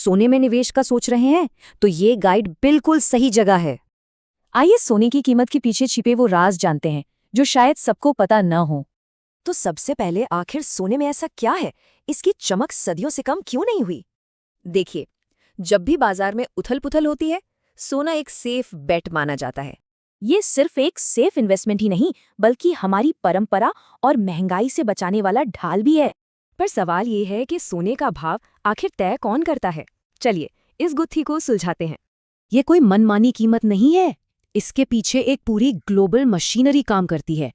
सोने में निवेश का सोच रहे हैं तो ये गाइड बिल्कुल सही जगह है। आइए सोने की कीमत के पीछे छिपे वो राज जानते हैं जो शायद सबको पता न हो। तो सबसे पहले आखिर सोने में ऐसा क्या है, इसकी चमक सदियों से कम क्यों नहीं हुई? देखिए, जब भी बाजार में उथल-पुथल होती है, सोना एक सेफ बेट माना जाता है। ये सिर्फ एक सेफ इन्वेस्टमेंट ही नहीं बल्कि हमारी परंपरा और महंगाई से बचाने वाला ढाल भी है। पर सवाल ये है कि सोने का भाव आखिर तय कौन करता है? चलिए, इस गुत्थी को सुलझाते हैं। ये कोई मनमानी कीमत नहीं है, इसके पीछे एक पूरी ग्लोबल मशीनरी काम करती है।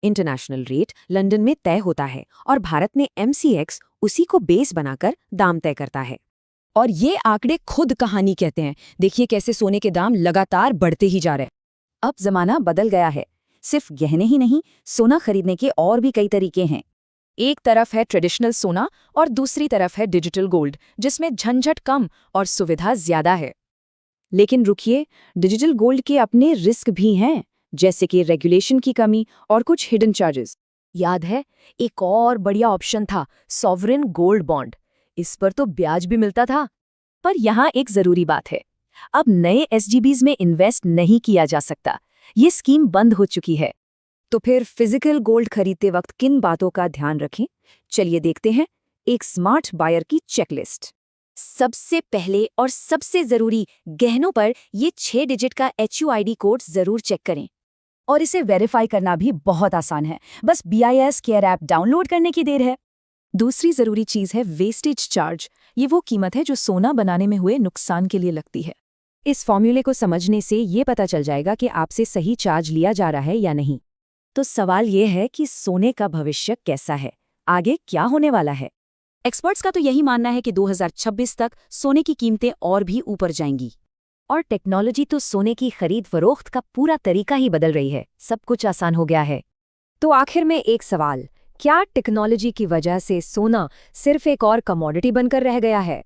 इंटरनेशनल रेट लंदन में तय होता है और भारत में MCX उसी को बेस बनाकर दाम तय करता है। और ये आंकड़े खुद कहानी कहते हैं। देखिए कैसे सोने के दाम लगातार बढ़ते ही जा रहे हैं। अब जमाना बदल गया है। सिर्फ गहने ही नहीं, सोना खरीदने के और भी कई तरीके हैं। एक तरफ है ट्रेडिशनल सोना और दूसरी तरफ है डिजिटल गोल्ड, जिसमें झंझट कम और सुविधा ज्यादा है। लेकिन रुकिए, डिजिटल गोल्ड के अपने रिस्क भी हैं, जैसे कि रेगुलेशन की कमी और कुछ हिडन चार्जेस। याद है, एक और बढ़िया ऑप्शन था सॉवरेन गोल्ड बॉन्ड। इस पर तो ब्याज भी मिलता था। पर यहाँ एक जरूरी बात है, अब नए SGBs में इन्वेस्ट नहीं किया जा सकता। ये स्कीम बंद हो चुकी है। तो फिर फिजिकल गोल्ड खरीदते वक्त किन बातों का ध्यान रखें? चलिए देखते हैं एक स्मार्ट बायर की चेकलिस्ट। सबसे पहले और सबसे जरूरी, गहनों पर ये 6 डिजिट का HUID कोड जरूर चेक करें। और इसे वेरीफाई करना भी बहुत आसान है, बस BIS केयर ऐप डाउनलोड करने की देर है। दूसरी जरूरी चीज है वेस्टेज चार्ज। ये वो कीमत है जो सोना बनाने में हुए नुकसान के लिए लगती है। इस फॉर्मूले को समझने से ये पता चल जाएगा कि आपसे सही चार्ज लिया जा रहा है या नहीं। तो सवाल ये है कि सोने का भविष्य कैसा है, आगे क्या होने वाला है? एक्सपर्ट्स का तो यही मानना है कि 2026 तक सोने की कीमतें और भी ऊपर जाएंगी। और टेक्नोलॉजी तो सोने की खरीद फरोख्त का पूरा तरीका ही बदल रही है, सब कुछ आसान हो गया है। तो आखिर में एक सवाल, क्या टेक्नोलॉजी की वजह से सोना सिर्फ एक और कमोडिटी बनकर रह गया है,